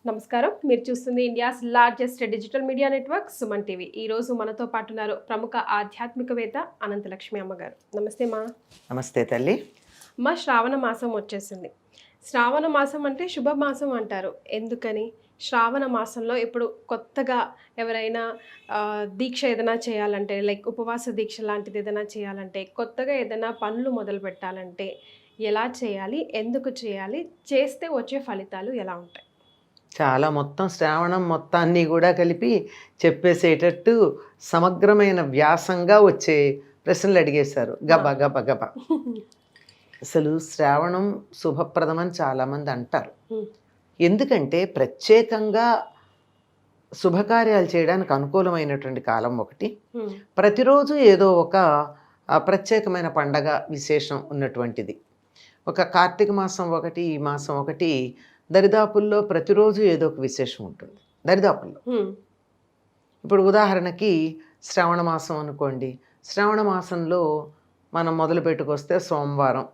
నమస్కారం. మీరు చూస్తుంది India's largest digital media network Suman TV. ఈ రోజు మనతో పాటు ఉన్నారు ప్రముఖ ఆధ్యాత్మికవేత్త అనంతలక్ష్మి అమ్మగారు. నమస్తే మా. నమస్తే తల్లి. మా శ్రావణ మాసం వచ్చేసింది. శ్రావణ మాసం అంటే శుభ మాసం అంటారు. ఎందుకని? శ్రావణ మాసంలో ఇప్పుడు కొత్తగా ఎవరైనా దీక్ష ఏదైనా చేయాలంటే, లైక్ ఉపవాస దీక్ష లాంటిది ఏదైనా చేయాలంటే, కొత్తగా ఏదైనా పనులు మొదలు పెట్టాలంటే ఎలా చేయాలి, ఎందుకు చేయాలి, చేస్తే వచ్చే ఫలితాలు ఎలా ఉంటాయి? చాలా మొత్తం శ్రావణం మొత్తాన్ని కూడా కలిపి చెప్పేసేటట్టు సమగ్రమైన వ్యాసంగా వచ్చే ప్రశ్నలు అడిగేశారు. గబ గబ గబ. అసలు శ్రావణం శుభప్రదమని చాలామంది అంటారు. ఎందుకంటే ప్రత్యేకంగా శుభకార్యాలు చేయడానికి అనుకూలమైనటువంటి కాలం ఒకటి. ప్రతిరోజు ఏదో ఒక ప్రత్యేకమైన పండగ విశేషం ఉన్నటువంటిది. ఒక కార్తీక మాసం ఒకటి, ఈ మాసం ఒకటి, దరిదాపుల్లో ప్రతిరోజు ఏదో ఒక విశేషం ఉంటుంది దరిదాపుల్లో. ఇప్పుడు ఉదాహరణకి శ్రావణ మాసం అనుకోండి. శ్రావణ మాసంలో మనం మొదలు పెట్టుకొస్తే సోమవారం,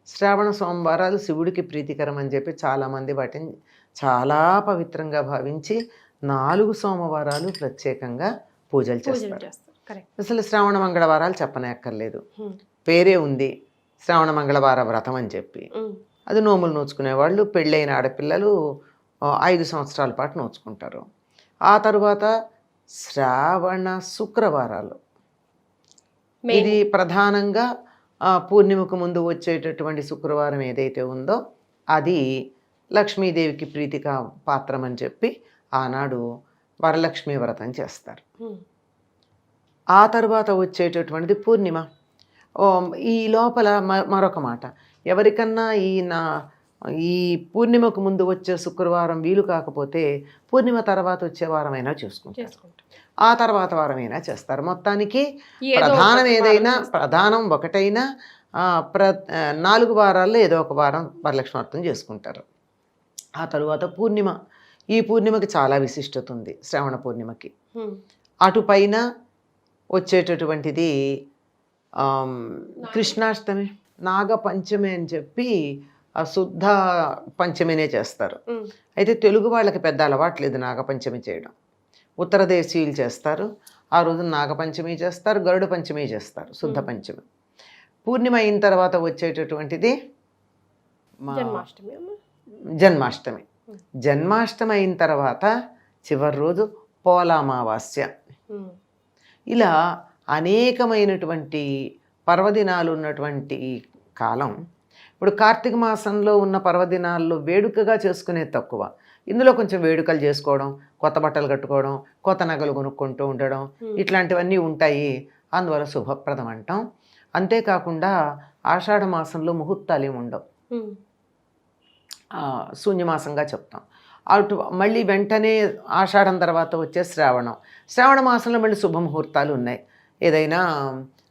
శ్రావణ సోమవారాలు శివుడికి ప్రీతికరం అని చెప్పి చాలామంది వాటిని చాలా పవిత్రంగా భావించి 4 సోమవారాలు ప్రత్యేకంగా పూజలు చేస్తారు. అసలు శ్రావణ మంగళవారాలు చెప్పనక్కర్లేదు, పేరే ఉంది శ్రావణ మంగళవార వ్రతం అని చెప్పి. అది నోములు నోచుకునేవాళ్ళు, పెళ్ళైన ఆడపిల్లలు 5 సంవత్సరాల పాటు నోచుకుంటారు. ఆ తరువాత శ్రావణ శుక్రవారాలు, ఇది ప్రధానంగా పూర్ణిమకు ముందు వచ్చేటటువంటి శుక్రవారం ఏదైతే ఉందో అది లక్ష్మీదేవికి ప్రీతిగా పాత్రం అని చెప్పి ఆనాడు వరలక్ష్మీ వ్రతం చేస్తారు. ఆ తర్వాత వచ్చేటటువంటిది పూర్ణిమ. ఈ లోపల మరొక మాట, ఎవరికన్నా ఈ పూర్ణిమకు ముందు వచ్చే శుక్రవారం వీలు కాకపోతే పూర్ణిమ తర్వాత వచ్చే వారమైనా చేసుకుంటారు, ఆ తర్వాత వారమైనా చేస్తారు. మొత్తానికి ప్రధానం ఏదైనా, ప్రధానం ఒకటైనా 4 వారాల్లో ఏదో ఒక వారం వరలక్ష్మి వ్రతం చేసుకుంటారు. ఆ తరువాత పూర్ణిమ. ఈ పూర్ణిమకి చాలా విశిష్టత ఉంది. శ్రావణ పూర్ణిమకి అటుపైన వచ్చేటటువంటిది కృష్ణాష్టమి, నాగపంచమి అని చెప్పి శుద్ధ పంచమినే చేస్తారు. అయితే తెలుగు వాళ్ళకి పెద్ద అలవాట్లేదు నాగపంచమి చేయడం. ఉత్తర దేశీయులు చేస్తారు. ఆ రోజు నాగపంచమి చేస్తారు, గరుడ పంచమి చేస్తారు, శుద్ధ పంచమి. పూర్ణిమ అయిన తర్వాత వచ్చేటటువంటిది జన్మాష్టమి. జన్మాష్టమి అయిన తర్వాత చివరి రోజు పోలామావాస్య. ఇలా అనేకమైనటువంటి పర్వదినాలు ఉన్నటువంటి కాలం. ఇప్పుడు కార్తీక మాసంలో ఉన్న పర్వదినాల్లో వేడుకగా చేసుకునేది తక్కువ. ఇందులో కొంచెం వేడుకలు చేసుకోవడం, కొత్త బట్టలు కట్టుకోవడం, కొత్త నగలు కొనుక్కుంటూ ఉండడం, ఇట్లాంటివన్నీ ఉంటాయి. అందువల్ల శుభప్రదం అంటాం. అంతేకాకుండా ఆషాఢ మాసంలో ముహూర్తాలు ఏమి ఉండవు, శూన్యమాసంగా చెప్తాం. అటు మళ్ళీ వెంటనే ఆషాఢం తర్వాత వచ్చే శ్రావణం. శ్రావణ మాసంలో మళ్ళీ శుభముహూర్తాలు ఉన్నాయి. ఏదైనా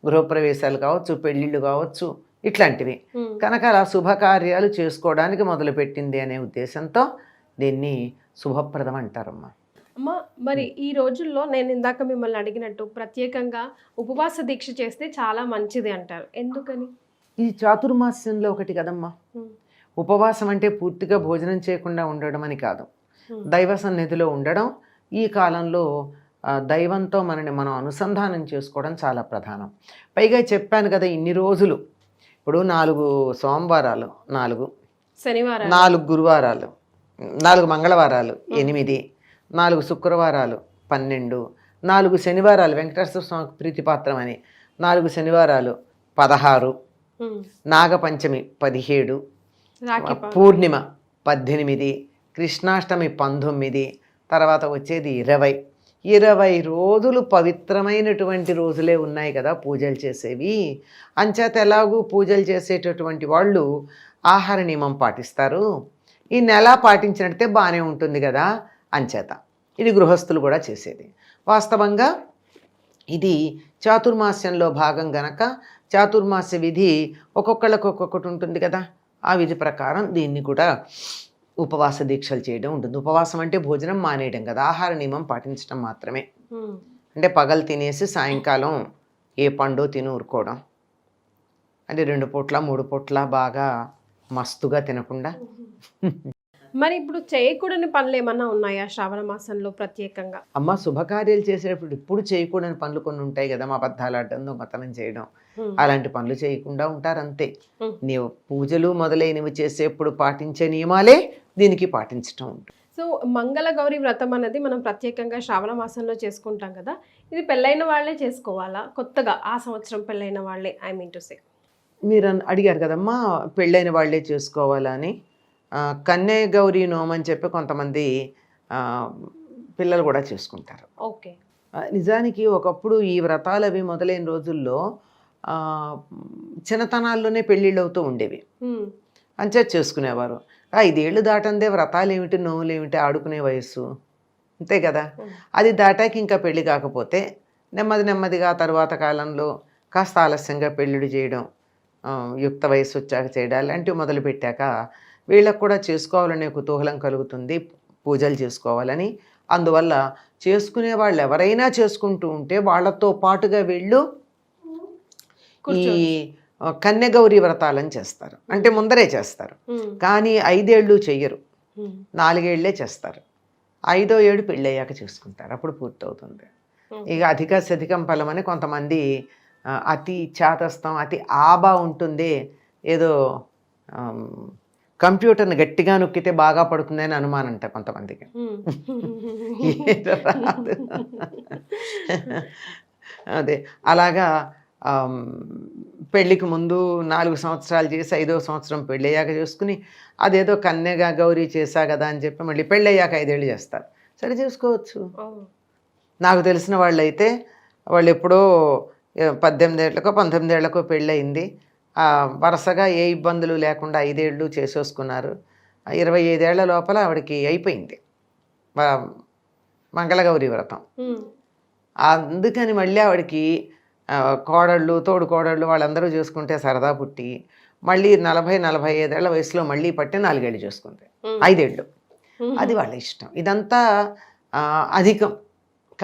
గృహప్రవేశాలు కావచ్చు, పెళ్ళిళ్ళు కావచ్చు, ఇట్లాంటివి. కనుక అలా శుభకార్యాలు చేసుకోవడానికి మొదలుపెట్టింది అనే ఉద్దేశంతో దీన్ని శుభప్రదం అంటారమ్మా. అమ్మ, మరి ఈ రోజుల్లో నేను ఇందాక మిమ్మల్ని అడిగినట్టు ప్రత్యేకంగా ఉపవాస దీక్ష చేస్తే చాలా మంచిది అంటారు. ఎందుకని? ఇది చాతుర్మాస్యంలో ఒకటి కదమ్మా. ఉపవాసం అంటే పూర్తిగా భోజనం చేయకుండా ఉండడం అని కాదు, దైవ సన్నిధిలో ఉండడం. ఈ కాలంలో దైవంతో మనం అనుసంధానం చేసుకోవడం చాలా ప్రధానం. పైగా చెప్పాను కదా, ఇన్ని రోజులు ఇప్పుడు 4 సోమవారాలు, 4 శనివారాలు, 4 గురువారాలు, 4 మంగళవారాలు 8, 4 శుక్రవారాలు 12, 4 శనివారాలు వెంకటేశ్వర స్వామికి ప్రీతిపాత్రం అని 4 శనివారాలు 16, నాగపంచమి 17, పూర్ణిమ 18, కృష్ణాష్టమి 19, తర్వాత వచ్చేది 20 రోజులు పవిత్రమైనటువంటి రోజులే ఉన్నాయి కదా పూజలు చేసేవి. అంచేత ఎలాగూ పూజలు చేసేటటువంటి వాళ్ళు ఆహార నియమం పాటిస్తారు. ఈ నెల పాటించినట్టే బాగానే ఉంటుంది కదా, అంచేత ఇది గృహస్థులు కూడా చేసేది. వాస్తవంగా ఇది చాతుర్మాస్యంలో భాగం గనక చాతుర్మాస్య విధి ఒక్కొక్కళ్ళకి ఒక్కొక్కటి ఉంటుంది కదా. ఆ విధి ప్రకారం దీన్ని కూడా ఉపవాస దీక్షలు చేయడం ఉంటుంది. ఉపవాసం అంటే భోజనం మానేయడం కదా, ఆహార నియమం పాటించడం మాత్రమే. అంటే పగలు తినేసి సాయంకాలం ఏ పండు తిని ఊరుకోవడం, అంటే 2 పూట్ల 3 పూట్ల బాగా మస్తుగా తినకుండా మరి ఇప్పుడు చేయకూడని పనులు ఏమన్నా ఉన్నాయా శ్రావణ మాసంలో ప్రత్యేకంగా? అమ్మ శుభకార్యాలు చేసేటప్పుడు ఇప్పుడు చేయకూడని పనులు కొన్ని ఉంటాయి కదా, అబద్ధాలు ఆడడం, దొంగతనం చేయడం, అలాంటి పనులు చేయకుండా ఉంటారు అంతే. నీవు పూజలు మొదలైనవి చేసేప్పుడు పాటించే నియమాలే దీనికి పాటించటం ఉంటుంది. సో మంగళ గౌరి వ్రతం అనేది మనం ప్రత్యేకంగా శ్రావణ మాసంలో చేసుకుంటాం కదా, ఇది పెళ్ళైన వాళ్ళే చేసుకోవాలా, కొత్తగా ఆ సంవత్సరం పెళ్ళైన వాళ్ళే, ఐ మీన్ టు సే? మీరు అడిగారు కదమ్మా పెళ్ళైన వాళ్ళే చేసుకోవాలని. కన్య గౌరీ నోమ్ అని చెప్పి కొంతమంది పిల్లలు కూడా చేసుకుంటారు. ఓకే. నిజానికి ఒకప్పుడు ఈ వ్రతాలు అవి మొదలైన రోజుల్లో చిన్నతనాల్లోనే పెళ్ళిళ్ళు అవుతూ ఉండేవి, అంచే చేసుకునేవారు. 5 ఏళ్ళు దాటందే వ్రతాలు ఏమిటి, నోములు ఏమిటి, ఆడుకునే వయస్సు అంతే కదా. అది దాటాక ఇంకా పెళ్ళి కాకపోతే నెమ్మదిగా తర్వాత కాలంలో కాస్త ఆలస్యంగా పెళ్ళిళ్ళు చేయడం, యుక్త వయస్సు వచ్చాక చేయడం అలాంటివి మొదలుపెట్టాక వీళ్ళకు కూడా చేసుకోవాలనే కుతూహలం కలుగుతుంది, పూజలు చేసుకోవాలని. అందువల్ల చేసుకునే వాళ్ళు ఎవరైనా చేసుకుంటూ ఉంటే వాళ్ళతో పాటుగా వీళ్ళు ఈ కన్యగౌరీ వ్రతాలని చేస్తారు. అంటే ముందరే చేస్తారు, కానీ 5 ఏళ్ళు చెయ్యరు, 4 ఏళ్లే చేస్తారు. 5వ ఏడు పెళ్ళయ్యాక చేసుకుంటారు, అప్పుడు పూర్తవుతుంది. ఇక అధిక శధికం ఫలమని కొంతమంది అతి చాతస్థం, అతి ఆబా ఉంటుంది, ఏదో కంప్యూటర్ని గట్టిగా నొక్కితే బాగా పడుతుంది అని అనుమానం అంట కొంతమందికి. ఏదో రాదు. అదే అలాగా పెళ్ళికి ముందు 4 సంవత్సరాలు చేసి 5వ సంవత్సరం పెళ్ళయ్యాక చేసుకుని అదేదో కన్యగా గౌరీ చేశా కదా అని చెప్పి మళ్ళీ పెళ్ళయ్యాక 5 ఏళ్ళు చేస్తారు. సరే చేసుకోవచ్చు. నాకు తెలిసిన వాళ్ళు అయితే వాళ్ళు ఎప్పుడో 18 ఏళ్ళకో 19 ఏళ్ళకో పెళ్ళయింది, వరుసగా ఏ ఇబ్బందులు లేకుండా 5 ఏళ్ళు చేసేసుకున్నారు. 25 ఏళ్ల లోపల ఆవిడకి అయిపోయింది మంగళగౌరి వ్రతం. అందుకని మళ్ళీ ఆవిడకి కోడళ్ళు, తోడు కోడళ్ళు వాళ్ళందరూ చేసుకుంటే సరదా పుట్టి మళ్ళీ 40-45 ఏళ్ల వయసులో మళ్ళీ పట్టి 4 ఏళ్ళు చేసుకుంది, 5 ఏళ్ళు. అది వాళ్ళ ఇష్టం. ఇదంతా అధికం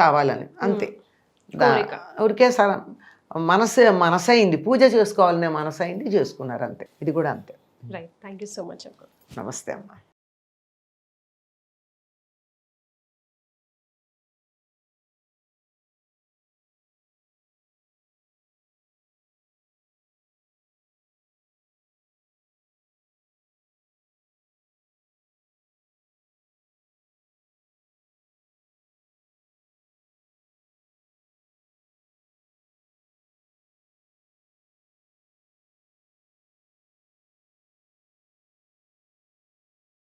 కావాలని అంతే. ఊరికే మనసైంది, పూజ చేసుకోవాలనే మనసైంది, చేసుకున్నారు అంతే. ఇది కూడా అంతే. Right. Thank you so much. నమస్తే అమ్మా.